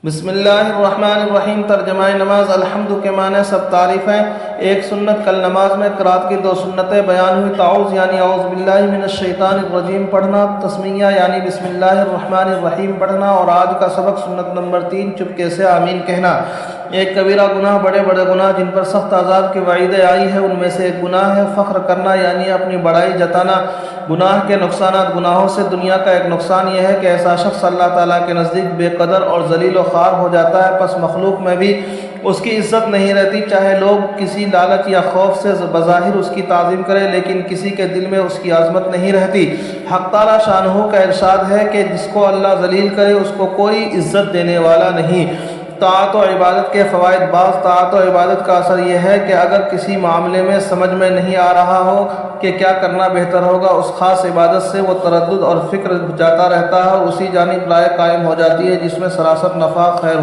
بسم اللہ الرحمن الرحیم۔ ترجمہ نماز۔ الحمد کے معنی سب تعریف ہیں۔ ایک سنت کل نماز میں قرات کی 2 سنتیں بیان ہوئی۔ تعوذ یعنی اعوذ باللہ من الشیطان الرجیم پڑھنا، تسمیہ یعنی بسم اللہ الرحمن الرحیم پڑھنا، اور آج کا سبق سنت نمبر 3 چپکے سے آمین کہنا۔ ایک کبیرہ گناہ، بڑے بڑے گناہ جن پر سخت عذاب کی وعیدیں آئی ہے، ان میں سے ایک گناہ ہے فخر کرنا یعنی اپنی بڑائی جتانا۔ گناہ کے نقصانات۔ گناہوں سے دنیا کا ایک نقصان یہ ہے کہ ایسا شخص اللہ تعالیٰ کے نزدیک بے قدر اور ذلیل و خوار ہو جاتا ہے، پس مخلوق میں بھی اس کی عزت نہیں رہتی، چاہے لوگ کسی لالچ یا خوف سے بظاہر اس کی تعظیم کریں لیکن کسی کے دل میں اس کی عظمت نہیں رہتی۔ حق تعالیٰ شانہ کا ارشاد ہے کہ جس کو اللہ ذلیل کرے اس کو کوئی عزت دینے والا نہیں۔ طاعت و عبادت کے فوائد۔ بعض طاعت و عبادت کا اثر یہ ہے کہ اگر کسی معاملے میں سمجھ میں نہیں آ رہا ہو کہ کیا کرنا بہتر ہوگا، اس خاص عبادت سے وہ تردد اور فکر جاتا رہتا ہے اور اسی جانب رائے قائم ہو جاتی ہے جس میں سراسر نفع خیر